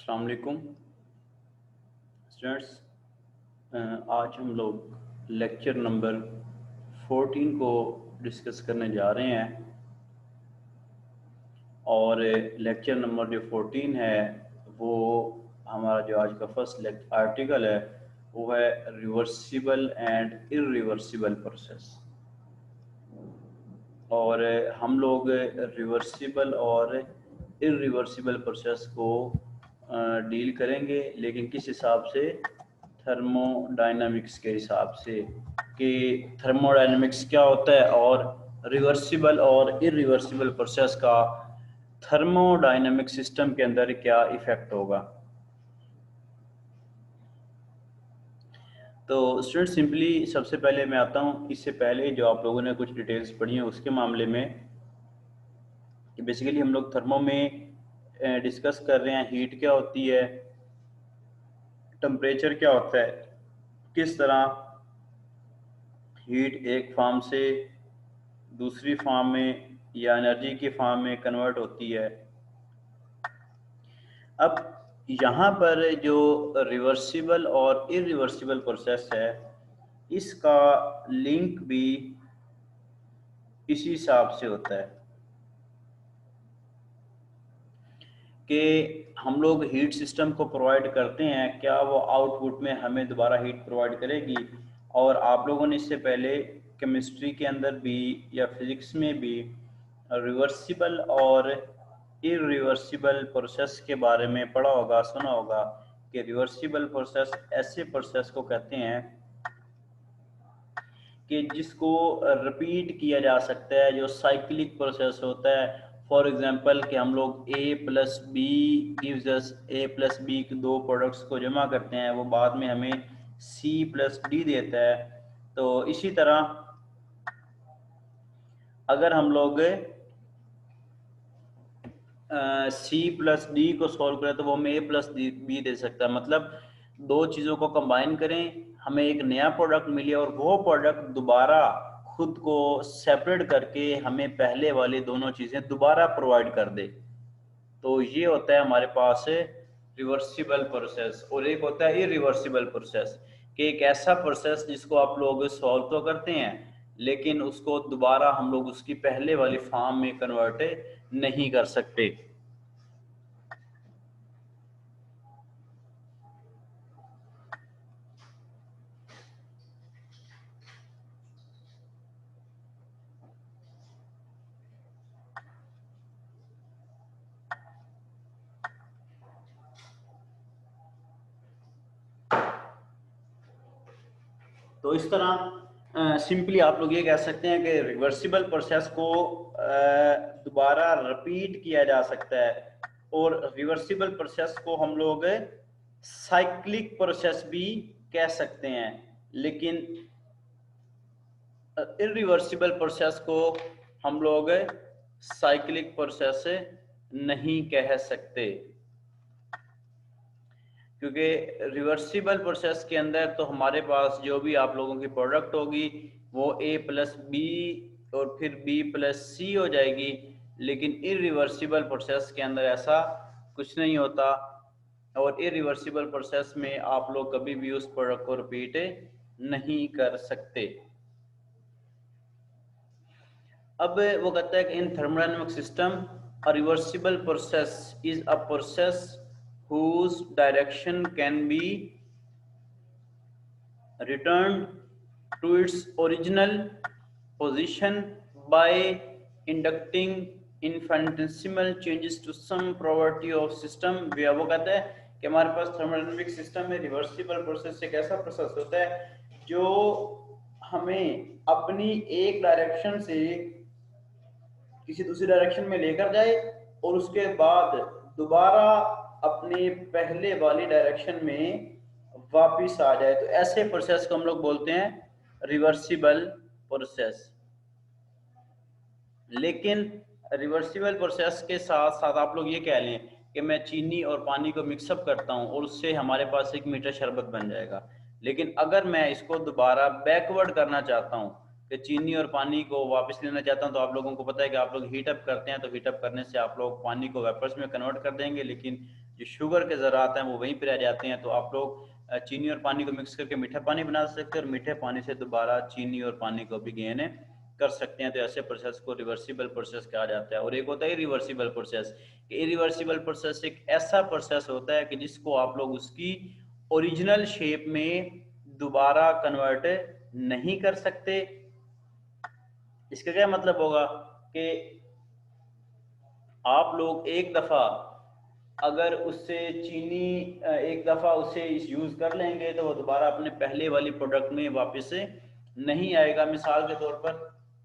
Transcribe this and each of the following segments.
अस्सलाम वालेकुम स्टूडेंट्स। आज हम लोग लेक्चर नंबर 14 को डिस्कस करने जा रहे हैं और लेक्चर नंबर जो 14 है वो हमारा जो आज का फर्स्ट आर्टिकल है वो है रिवर्सिबल एंड इरिवर्सिबल प्रोसेस। और हम लोग रिवर्सिबल और इरिवर्सिबल प्रोसेस को डील करेंगे, लेकिन किस हिसाब से? थर्मोडायनामिक्स के हिसाब से कि थर्मोडायनामिक्स क्या होता है और रिवर्सिबल और इरिवर्सिबल प्रोसेस का थर्मोडायनामिक सिस्टम के अंदर क्या इफेक्ट होगा। तो स्टूडेंट सिंपली सबसे पहले मैं आता हूँ, इससे पहले जो आप लोगों ने कुछ डिटेल्स पढ़ी हैं उसके मामले में कि बेसिकली हम लोग थर्मो में डिस्कस कर रहे हैं हीट क्या होती है, टेम्परेचर क्या होता है, किस तरह हीट एक फॉर्म से दूसरी फॉर्म में या एनर्जी की फॉर्म में कन्वर्ट होती है। अब यहाँ पर जो रिवर्सिबल और इरिवर्सिबल प्रोसेस है इसका लिंक भी इसी हिसाब से होता है कि हम लोग हीट सिस्टम को प्रोवाइड करते हैं, क्या वो आउटपुट में हमें दोबारा हीट प्रोवाइड करेगी। और आप लोगों ने इससे पहले केमिस्ट्री के अंदर भी या फिजिक्स में भी रिवर्सिबल और इरिवर्सिबल प्रोसेस के बारे में पढ़ा होगा, सुना होगा कि रिवर्सिबल प्रोसेस ऐसे प्रोसेस को कहते हैं कि जिसको रिपीट किया जा सकता है, जो साइक्लिक प्रोसेस होता है। फॉर एग्जांपल कि हम लोग a plus B gives us a plus B के दो प्रोडक्ट्स को जमा करते हैं, वो बाद में हमें c प्लस डी देता है। तो इसी तरह अगर हम लोग सी प्लस डी को सॉल्व करें तो वो हमें ए प्लस बी दे सकता है। मतलब दो चीज़ों को कंबाइन करें, हमें एक नया प्रोडक्ट मिले और वो प्रोडक्ट दोबारा खुद को सेपरेट करके हमें पहले वाली दोनों चीज़ें दोबारा प्रोवाइड कर दे। तो ये होता है हमारे पास रिवर्सिबल प्रोसेस। और एक होता है इरिवर्सिबल प्रोसेस कि एक ऐसा प्रोसेस जिसको आप लोग सॉल्व तो करते हैं लेकिन उसको दोबारा हम लोग उसकी पहले वाली फॉर्म में कन्वर्ट नहीं कर सकते। तो इस तरह सिंपली आप लोग ये कह सकते हैं कि रिवर्सिबल प्रोसेस को दोबारा रिपीट किया जा सकता है और रिवर्सिबल प्रोसेस को हम लोग साइक्लिक प्रोसेस भी कह सकते हैं, लेकिन इरिवर्सिबल प्रोसेस को हम लोग साइक्लिक प्रोसेस नहीं कह सकते, क्योंकि रिवर्सिबल प्रोसेस के अंदर तो हमारे पास जो भी आप लोगों की प्रोडक्ट होगी वो a प्लस बी और फिर b प्लस सी हो जाएगी। लेकिन इरिवर्सिबल प्रोसेस के अंदर ऐसा कुछ नहीं होता और इरिवर्सिबल प्रोसेस में आप लोग कभी भी उस प्रोडक्ट को रिपीट नहीं कर सकते। अब वो कहता है कि in thermodynamic system a reversible process is a process whose direction can be returned to its original position by inducting infinitesimal changes to some property of system। वो कहता है कि हमारे पास थर्मोडायनामिक सिस्टम में रिवर्सिबल प्रोसेस एक ऐसा process होता है जो हमें अपनी एक डायरेक्शन से किसी दूसरी डायरेक्शन में लेकर जाए और उसके बाद दोबारा अपने पहले वाली डायरेक्शन में वापिस आ जाए। तो ऐसे प्रोसेस को हम लोग बोलते हैं रिवर्सिबल प्रोसेस। लेकिन रिवर्सिबल प्रोसेस के साथ साथ आप लोग ये कह लें कि मैं चीनी और पानी को मिक्सअप करता हूँ और उससे हमारे पास 1 मीटर शरबत बन जाएगा। लेकिन अगर मैं इसको दोबारा बैकवर्ड करना चाहता हूँ कि चीनी और पानी को वापस लेना चाहता हूँ, तो आप लोगों को पता है कि आप लोग हीट अप करते हैं तो हीट अप करने से आप लोग पानी को वेपर्स में कन्वर्ट कर देंगे, लेकिन जो शुगर के ज़रात हैं वो वहीं पे रह जाते हैं। तो आप लोग चीनी और पानी को मिक्स करके मीठा पानी बना सकते हैं और मीठे पानी से दोबारा चीनी और पानी को भी गेन कर सकते हैं। तो ऐसे प्रोसेस को रिवर्सिबल प्रोसेस कहा जाता है। और एक होता है इरिवर्सिबल प्रोसेस। इरिवर्सिबल प्रोसेस एक ऐसा प्रोसेस होता है कि जिसको आप लोग उसकी ओरिजिनल शेप में दोबारा कन्वर्ट नहीं कर सकते। इसका क्या मतलब होगा कि आप लोग एक दफ़ा अगर उससे चीनी एक दफ़ा उसे यूज़ कर लेंगे तो वो दोबारा अपने पहले वाली प्रोडक्ट में वापस नहीं आएगा। मिसाल के तौर पर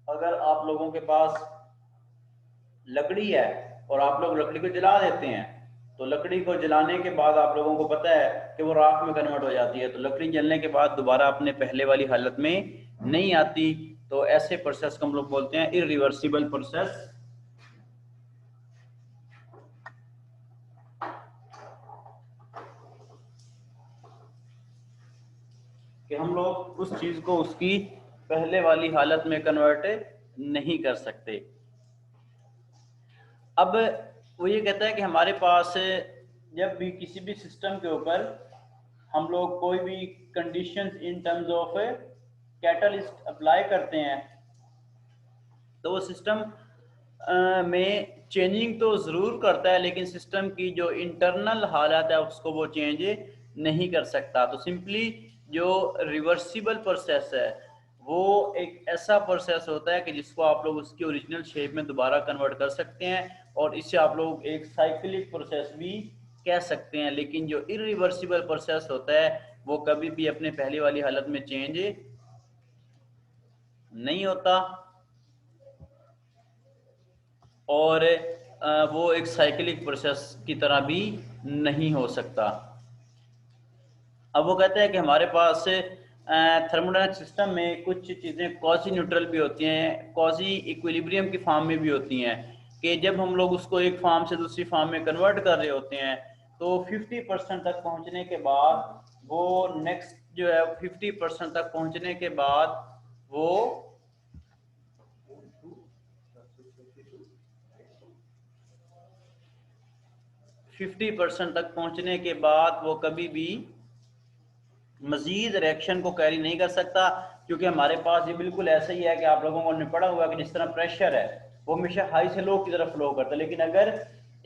अगर आप लोगों के पास लकड़ी है और आप लोग लकड़ी को जला देते हैं तो लकड़ी को जलाने के बाद आप लोगों को पता है कि वो राख में कन्वर्ट हो जाती है। तो लकड़ी जलने के बाद दोबारा अपने पहले वाली हालत में नहीं आती। तो ऐसे प्रोसेस को हम लोग बोलते हैं इरिवर्सिबल प्रोसेस। कि हम लोग उस चीज को उसकी पहले वाली हालत में कन्वर्ट नहीं कर सकते। अब वो ये कहता है कि हमारे पास जब भी किसी भी सिस्टम के ऊपर हम लोग कोई भी conditions in terms of catalyst apply करते हैं तो वो सिस्टम में चेंजिंग तो ज़रूर करता है, लेकिन सिस्टम की जो इंटरनल हालत है उसको वो चेंज नहीं कर सकता। तो सिंपली जो रिवर्सिबल प्रोसेस है वो एक ऐसा प्रोसेस होता है कि जिसको आप लोग उसकी ओरिजिनल शेप में दोबारा कन्वर्ट कर सकते हैं और इसे आप लोग एक साइक्लिक प्रोसेस भी कह सकते हैं। लेकिन जो इरिवर्सिबल प्रोसेस होता है वो कभी भी अपने पहले वाली हालत में चेंज नहीं होता और वो एक साइक्लिक प्रोसेस की तरह भी नहीं हो सकता। अब वो कहते हैं कि हमारे पास थर्मोडायनामिक सिस्टम में कुछ चीज़ें क्वासी न्यूट्रल भी होती हैं, क्वासी इक्विलिब्रियम की फॉर्म में भी होती हैं कि जब हम लोग उसको एक फॉर्म से दूसरी फॉर्म में कन्वर्ट कर रहे होते हैं तो 50% तक पहुंचने के बाद वो नेक्स्ट जो है 50% तक पहुंचने के बाद वो 50% तक पहुंचने के बाद वो कभी भी मजीद रिएक्शन को कैरी नहीं कर सकता, क्योंकि हमारे पास ये बिल्कुल ऐसा ही है कि आप लोगों को पढ़ा हुआ है कि जिस तरह प्रेशर है वो हमेशा हाई से लो की तरफ फ्लो करता है। लेकिन अगर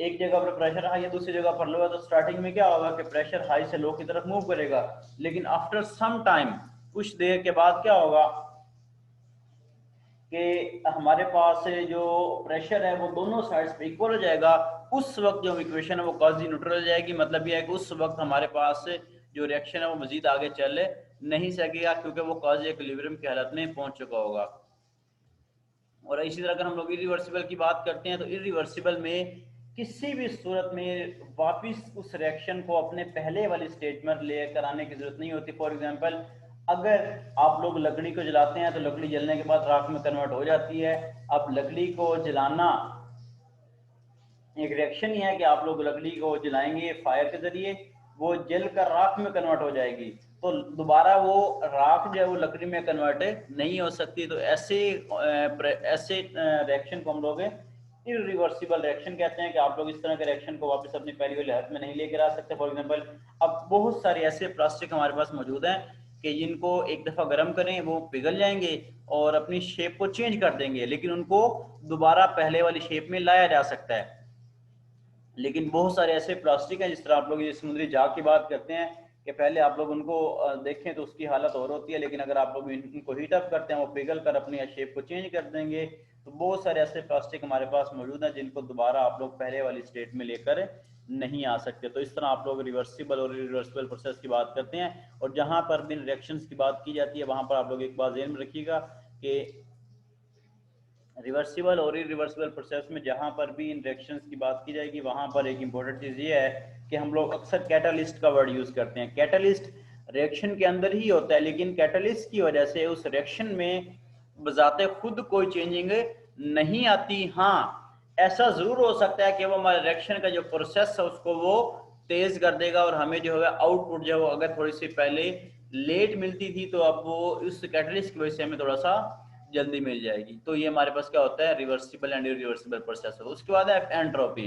एक जगह पर प्रेशर हाई है दूसरी जगह पर लो है तो स्टार्टिंग में क्या होगा कि प्रेशर हाई से लो की तरफ मूव करेगा, लेकिन आफ्टर सम टाइम कुछ देर के बाद क्या होगा कि हमारे पास जो प्रेशर है वो दोनों साइड्स पे इक्वल हो जाएगा। उस वक्त जो इक्वेशन है वो क्वासी न्यूट्रल हो जाएगी। मतलब ये है कि उस वक्त हमारे पास जो रिएक्शन है वो मजीद आगे चल नहीं सकेगा क्योंकि वो क्वासी इक्विलिब्रियम की हालत में पहुंच चुका होगा। और इसी तरह अगर हम लोग इरिवर्सिबल की बात करते हैं तो इरिवर्सिबल में किसी भी सूरत में वापस उस रिएक्शन को अपने पहले वाली स्टेज में लेकर आने की जरूरत नहीं होती। फॉर एग्जांपल अगर आप लोग लकड़ी को जलाते हैं तो लकड़ी जलने के बाद राख में कन्वर्ट हो जाती है। अब लकड़ी को जलाना एक रिएक्शन ही है कि आप लोग लकड़ी को जलाएंगे फायर के जरिए, वो जलकर राख में कन्वर्ट हो जाएगी तो दोबारा वो राख जो है वो लकड़ी में कन्वर्ट नहीं हो सकती। तो ऐसे रिएक्शन को हम लोग इरिवर्सिबल रिएक्शन कहते हैं कि आप लोग इस तरह के रिएक्शन को वापस अपनी पहली वाली हालत में नहीं लेकर आ सकते। फॉर एग्जांपल अब बहुत सारे ऐसे प्लास्टिक हमारे पास मौजूद हैं कि जिनको एक दफ़ा गर्म करें वो पिघल जाएंगे और अपनी शेप को चेंज कर देंगे, लेकिन उनको दोबारा पहले वाली शेप में लाया जा सकता है। लेकिन बहुत सारे ऐसे प्लास्टिक हैं जिस तरह आप लोग ये समुद्री जहाज की बात करते हैं कि पहले आप लोग उनको देखें तो उसकी हालत और होती है, लेकिन अगर आप लोग इनको हीट अप करते हैं वो पिघल कर अपनी शेप को चेंज कर देंगे। तो बहुत सारे ऐसे प्लास्टिक हमारे पास मौजूद हैं जिनको दोबारा आप लोग पहले वाली स्टेट में लेकर नहीं आ सकते। तो इस तरह आप लोग रिवर्सिबल और इरिवर्सिबल प्रोसेस की बात करते हैं। और जहां पर भी रिएक्शंस की बात की जाती है वहां पर आप लोग एक बात ध्यान में रखिएगा कि रिवर्सिबल और इरिवर्सिबल प्रोसेस में जहां पर भी इन रिएक्शंस की बात की जाएगी वहां पर एक इंपॉर्टेंट चीज़ ये है कि हम लोग अक्सर कैटालिस्ट का वर्ड यूज़ करते हैं। कैटालिस्ट रिएक्शन के अंदर ही होता है, लेकिन कैटालिस्ट की वजह से उस रिएक्शन में बजाते खुद कोई चेंजिंग नहीं आती। हाँ, ऐसा ज़रूर हो सकता है कि वो हमारे रिएक्शन का जो प्रोसेस है उसको वो तेज़ कर देगा और हमें जो है आउटपुट जो है अगर थोड़ी सी पहले लेट मिलती थी तो अब वो उस कैटलिस्ट की वजह से हमें थोड़ा सा जल्दी मिल जाएगी। तो ये हमारे पास क्या होता है रिवर्सिबल एंड इरिवर्सिबल प्रोसेस। उसके बाद है एंट्रोपी।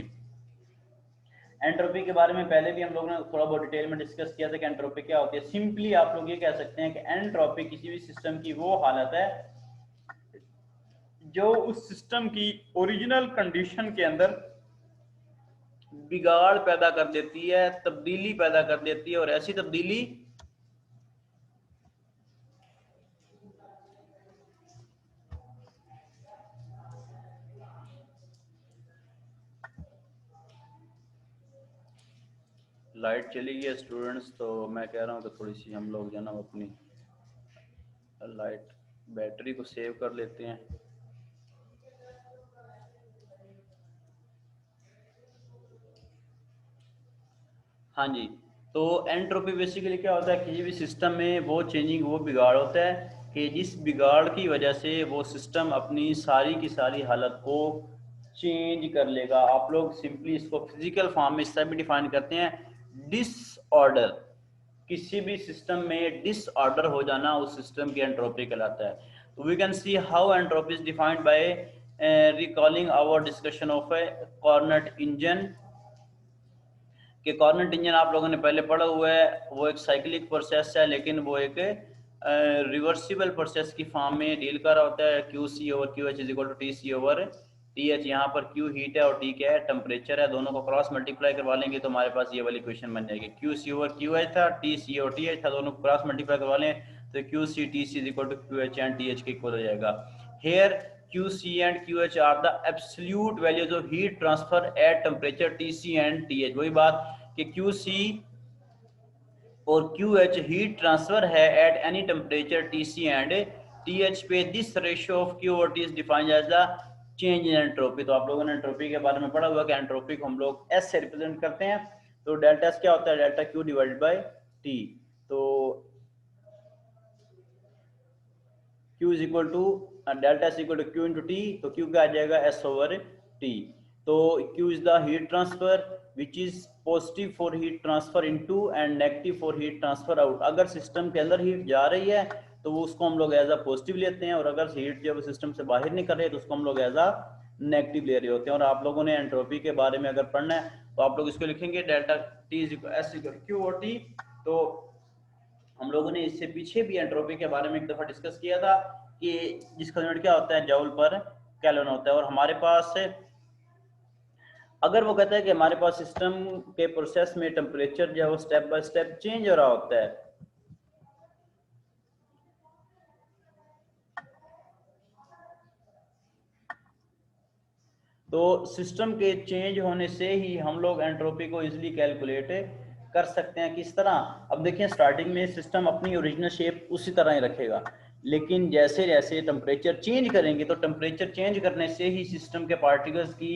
एंट्रोपी के बारे में पहले भी हम लोगों ने थोड़ा बहुत डिटेल में डिस्कस किया था कि एंट्रोपी क्या होती है। सिंपली आप लोग ये कह सकते हैं कि एंट्रोपी किसी भी सिस्टम की वो हालत है जो उस सिस्टम की ओरिजिनल कंडीशन के अंदर बिगाड़ पैदा कर देती है, तब्दीली पैदा कर देती है, और ऐसी तब्दीली लाइट चली गई है स्टूडेंट्स, तो मैं कह रहा हूँ कि थोड़ी सी हम लोग जो है ना अपनी लाइट बैटरी को सेव कर लेते हैं। हाँ जी, तो एंट्रोपी बेसिकली क्या होता है, किसी भी सिस्टम में वो चेंजिंग, वो बिगाड़ होता है कि जिस बिगाड़ की वजह से वो सिस्टम अपनी सारी की सारी हालत को चेंज कर लेगा। आप लोग सिंपली इसको फिजिकल फॉर्म में इस तरह भी डिफाइन करते हैं, डिसऑर्डर। किसी भी सिस्टम में डिसऑर्डर हो जाना उस सिस्टम की एंट्रोपी कहलाता है। तो we can see how entropy is defined by recalling our discussion of a Carnot engine. कि कॉर्नट इंजन आप लोगों ने पहले पढ़ा हुआ है, वो एक साइक्लिक प्रोसेस है, लेकिन वो एक रिवर्सिबल प्रोसेस की फॉर्म में डील कर रहा होता है। Q C over Q H is equal to T C over T H. यहाँ पर क्यू हीट है और टी क्या है, टेम्परेचर है। दोनों को क्रॉस मल्टीप्लाई करवा लेंगे तो हमारे पास ये वाली इक्वेशन बन जाएगी। Q C over Q H था, T C over T H था, दोनों को क्रॉस मल्टीप्लाई करवा लें तो Q C T C is equal to Q H and T H के इक्वल हो जाएगा। Here QC and QH are the absolute values of heat transfer at temperature TC and TH। वही बात कि QC और QH हीट ट्रांसफर है at any temperature TC and TH पे। दिस रेशियो ऑफ Q और T is defined as the change in entropy. तो आप लोगों ने एंट्रोपी के बारे में पढ़ा हुआ कि एंट्रोपी को हम लोग S से रिप्रेजेंट करते हैं। तो डेल्टा S क्या होता है, delta Q divided by T। तो Q is equal to delta S equal to Q into T. तो Q क्या आ जाएगा, S ओवर T। तो Q is the heat transfer which is positive for heat transfer into and negative for heat transfer out. अगर system के अंदर heat जा रही है तो वो उसको हम लोग एज अ पॉजिटिव लेते हैं, और अगर हीट जब सिस्टम से बाहर निकल रही है तो उसको हम लोग एज अ नेगेटिव ले रहे होते हैं। और आप लोगों ने एंट्रोपी के बारे में अगर पढ़ना है तो आप लोग इसको लिखेंगे delta T is equal S equal Q और टी। तो हम लोगों ने इससे पीछे भी एंट्रोपी के बारे में एक दफा डिस्कस किया था कि जिसका यूनिट क्या होता है, जूल पर केल्विन होता है। और हमारे पास अगर वो कहता है कि हमारे पास सिस्टम के प्रोसेस में टेम्परेचर जो है वो स्टेप बाय स्टेप चेंज हो रहा होता है, तो सिस्टम के चेंज होने से ही हम लोग एंट्रोपी को इजीली कैलकुलेट कर सकते हैं। किस तरह, अब देखिए स्टार्टिंग में सिस्टम अपनी ओरिजिनल शेप उसी तरह ही रखेगा, लेकिन जैसे जैसे टेम्परेचर चेंज करेंगे तो टेम्परेचर चेंज करने से ही सिस्टम के पार्टिकल्स की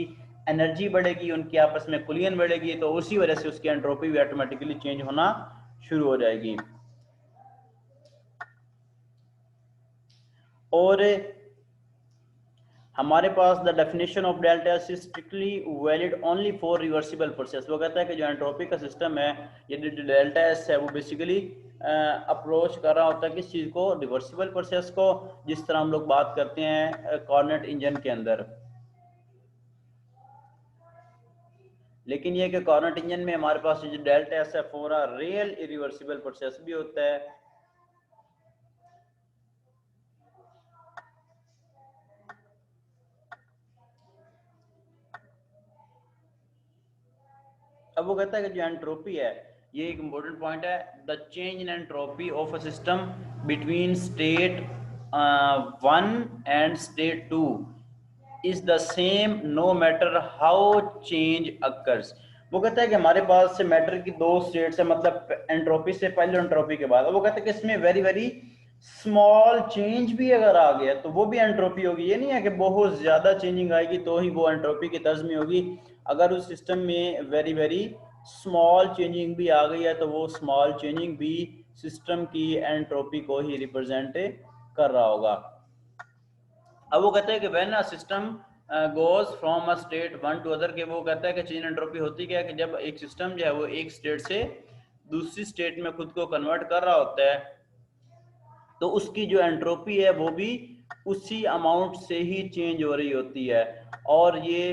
एनर्जी बढ़ेगी, उनकी आपस में कुलियन बढ़ेगी, तो उसी वजह से उसकी एंट्रोपी भी ऑटोमेटिकली चेंज होना शुरू हो जाएगी। और हमारे पास the definition of delta S strictly valid only for reversible process. वो कहता है कि जो एंट्रोपी का सिस्टम है, ये डेल्टा एस है, वो बेसिकली अप्रोच कर रहा होता है किस चीज़ को, रिवर्सिबल प्रोसेस को, जिस तरह हम लोग बात करते हैं कॉर्नेट इंजन के अंदर। लेकिन ये कि कॉर्नेट इंजन में हमारे पास जो डेल्टा एस है for a real irreversible process भी होता है। अब वो कहता है कि जो एंट्रोपी है, ये एक इंपॉर्टेंट पॉइंट है, the change in entropy of a system between state 1 and state 2 is the same no matter how change occurs. वो कहता है कि हमारे पास से मैटर की दो स्टेट्स है, मतलब एंट्रोपी से पहले एंट्रोपी के बाद। वो कहता है कि इसमें वेरी वेरी स्मॉल चेंज भी अगर आ गया तो वो भी एंट्रोपी होगी। ये नहीं है कि बहुत ज्यादा चेंजिंग आएगी तो ही वो एंट्रोपी की तर्ज में होगी। अगर उस सिस्टम में वेरी वेरी स्मॉल चेंजिंग भी आ गई है तो वो स्मॉल चेंजिंग भी सिस्टम की एंट्रोपी को ही रिप्रेजेंट कर रहा होगा। अब वो कहते हैं कि when a system goes from a state one two other, के वो कहता है कि चेंज एंट्रोपी होती क्या है कि जब एक सिस्टम जो है वो एक स्टेट से दूसरी स्टेट में खुद को कन्वर्ट कर रहा होता है तो उसकी जो एंट्रोपी है वो भी उसी अमाउंट से ही चेंज हो रही होती है। और ये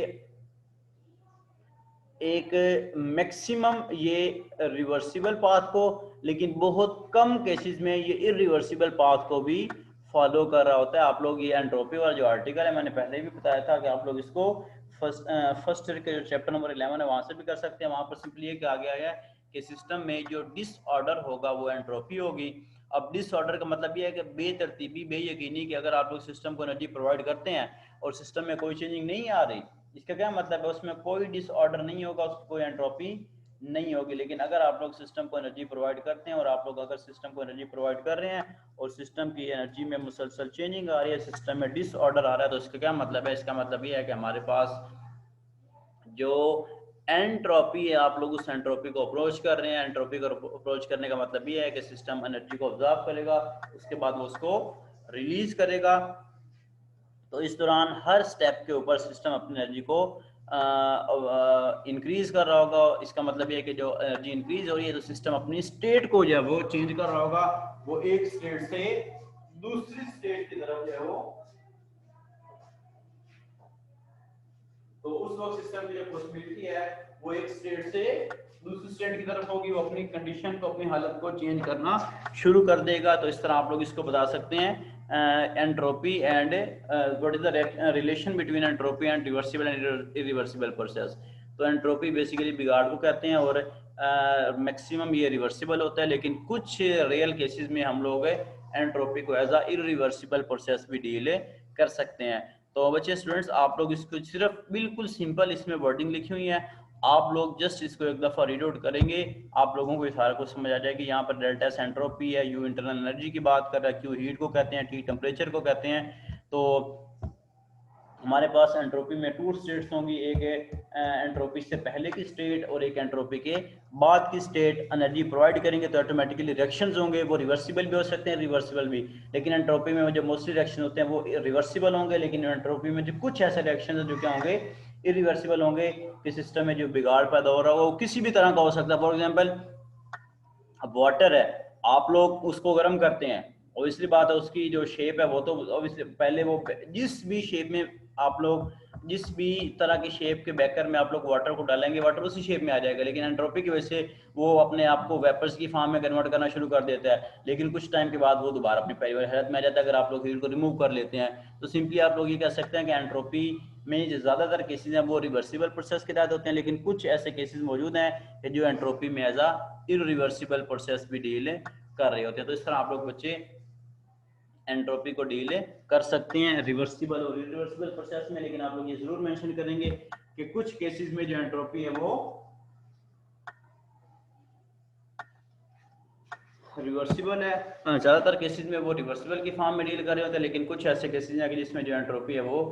एक मैक्सिमम ये रिवर्सिबल पाथ को, लेकिन बहुत कम केसेस में ये इरिवर्सिबल पाथ को भी फॉलो कर रहा होता है। आप लोग ये एंट्रोपी वाला जो आर्टिकल है, मैंने पहले भी बताया था कि आप लोग इसको फर्स्ट के जो चैप्टर नंबर 11 है वहां से भी कर सकते हैं। वहां पर सिंपली ये कहा गया है कि सिस्टम में जो डिसऑर्डर होगा वो एंट्रोपी होगी। अब डिसऑर्डर का मतलब ये है कि बेतरतीबी, बेयकीनी, कि अगर आप लोग सिस्टम को एनर्जी प्रोवाइड करते हैं और सिस्टम में कोई चेंजिंग नहीं आ रही, इसका क्या मतलब है, उसमें कोई डिसऑर्डर नहीं होगा, उसको कोई एंट्रोपी नहीं होगी। लेकिन अगर आप लोग सिस्टम को एनर्जी प्रोवाइड करते हैं और आप लोग अगर सिस्टम को एनर्जी प्रोवाइड कर रहे हैं और सिस्टम की एनर्जी में मुसलसल चेंजिंग आ रही है, सिस्टम में डिसऑर्डर आ रहा है, तो इसका क्या मतलब है, इसका मतलब ये है कि हमारे पास जो एंट्रोपी है, आप लोग उस एंट्रोपी को अप्रोच कर रहे हैं। एंट्रोपी को अप्रोच करने का मतलब ये है कि सिस्टम एनर्जी को ऑब्जर्व करेगा, उसके बाद वो उसको रिलीज करेगा। तो इस दौरान हर स्टेप के ऊपर सिस्टम अपनी एनर्जी को इंक्रीज कर रहा होगा। इसका मतलब ये है कि जो एनर्जी इंक्रीज हो रही है तो सिस्टम अपनी स्टेट को जो है वो चेंज कर रहा होगा, वो एक स्टेट से दूसरी स्टेट की तरफ जो है वो, तो उस वक्त सिस्टम की जो पॉसिबिलिटी है वो एक स्टेट से दूसरी स्टेट की तरफ होगी, वो अपनी कंडीशन को, अपनी हालत को चेंज करना शुरू कर देगा। तो इस तरह आप लोग इसको बता सकते हैं entropy and what is the relation between entropy and reversible and irreversible process. तो एंट्रोपी बेसिकली बिगाड़ को कहते हैं और मैक्सिमम ये रिवर्सिबल होता है, लेकिन कुछ रियल केसेस में हम लोग एंट्रोपी को एज अ इरिवर्सिबल प्रोसेस भी डील कर सकते हैं। तो बच्चे स्टूडेंट्स, आप लोग इसको सिर्फ बिल्कुल सिंपल इसमें वर्डिंग लिखी हुई है, आप लोग जस्ट इसको एक दफ़ा रीड आउट करेंगे, आप लोगों को सारा कुछ समझ आ जाएगी। यहाँ पर डेल्टा एंट्रोपी है, यू इंटरनल एनर्जी की बात कर रहा है, क्यू हीट को कहते हैं, टी टेम्परेचर को कहते हैं। तो हमारे पास एंट्रोपी में टू स्टेट्स होंगी, एक एंट्रोपी से पहले की स्टेट और एक एंट्रोपी के बाद की स्टेट। एनर्जी प्रोवाइड करेंगे तो ऑटोमेटिकली रिएक्शंस होंगे, वो रिवर्सिबल भी हो सकते हैं, रिवर्सिबल भी। लेकिन एंट्रोपी में जो मोस्टली रिएक्शन होते हैं वो रिवर्सिबल होंगे, लेकिन एंट्रोपी में जो कुछ ऐसे रिएक्शन है जो क्या होंगे, इरिवर्सिबल होंगे, कि सिस्टम में जो बिगाड़ पैदा हो रहा है वो किसी भी तरह का हो सकता है। फॉर एग्जाम्पल अब वाटर है, आप लोग उसको गर्म करते हैं, ऑब्वियसली बात है उसकी जो शेप है वो तो ऑब्वियसली पहले वो जिस भी शेप में आप लोग, जिस भी तरह की शेप के बेकर में आप लोग वाटर को डालेंगे, वाटर उसी शेप में आ जाएगा। लेकिन एंट्रोपी की वजह से वो अपने आप को वेपर्स की फॉर्म में कन्वर्ट करना शुरू कर देता है, लेकिन कुछ टाइम के बाद वो दोबारा अपनी पहले हालत में आ जाता है अगर आप लोग हीट को रिमूव कर लेते हैं। तो सिंपली आप लोग ये कह सकते हैं कि एंट्रोपी में जो ज़्यादातर केसेज हैं वो रिवर्सिबल प्रोसेस के तहत होते हैं, लेकिन कुछ ऐसे केसेस मौजूद हैं कि जो एंट्रोपी में एज अ इरिवर्सिबल प्रोसेस भी डील कर रहे होते हैं। तो इस तरह आप लोग बच्चे एंट्रोपी को डील कर सकते हैं रिवर्सिबल और इरिवर्सिबल प्रोसेस में। लेकिन आप लोग ये जरूर मेंशन करेंगे कि कुछ केसेस में जो एंट्रोपी है वो रिवर्सिबल है, ज़्यादातर केसेस में वो रिवर्सिबल की फॉर्म में डील कर रहे होते हैं, लेकिन कुछ ऐसे केसेस हैं कि जिसमें जो एंट्रोपी है वो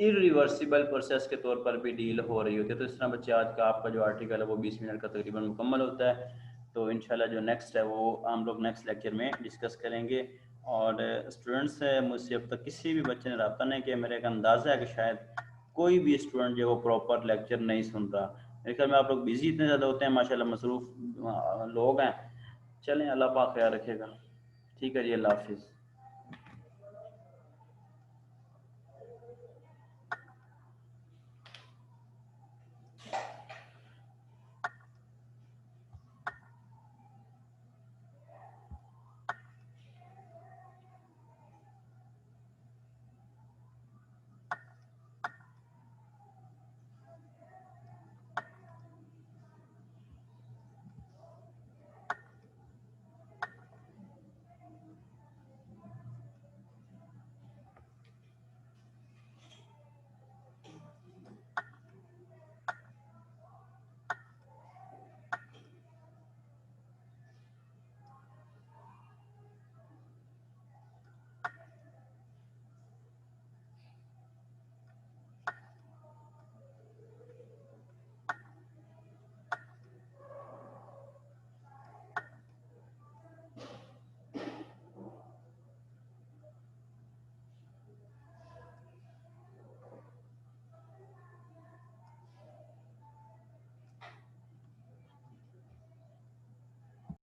इरिवर्सिबल प्रोसेस के तौर पर भी डील हो रही होती है। तो इस तरह बच्चे आज का आपका जो आर्टिकल है वो 20 मिनट का तकरीबन मुकम्मल होता है। तो इंशाल्लाह जो नेक्स्ट है वो हम लोग नेक्स्ट लेक्चर में डिस्कस करेंगे। और स्टूडेंट्स है, मुझसे अब तक किसी भी बच्चे ने रब्ता नहीं किया, मेरा एक अंदाज़ा है कि शायद कोई भी स्टूडेंट जो है वो प्रॉपर लेक्चर नहीं सुन रहा। मेरे ख्याल में आप लोग बिजी इतने ज़्यादा होते हैं, माशाल्लाह मसरूफ़ लोग हैं। चलें, अल्लाह पाक ख्याल रखेगा। ठीक है जी, अल्लाह हाफिज़।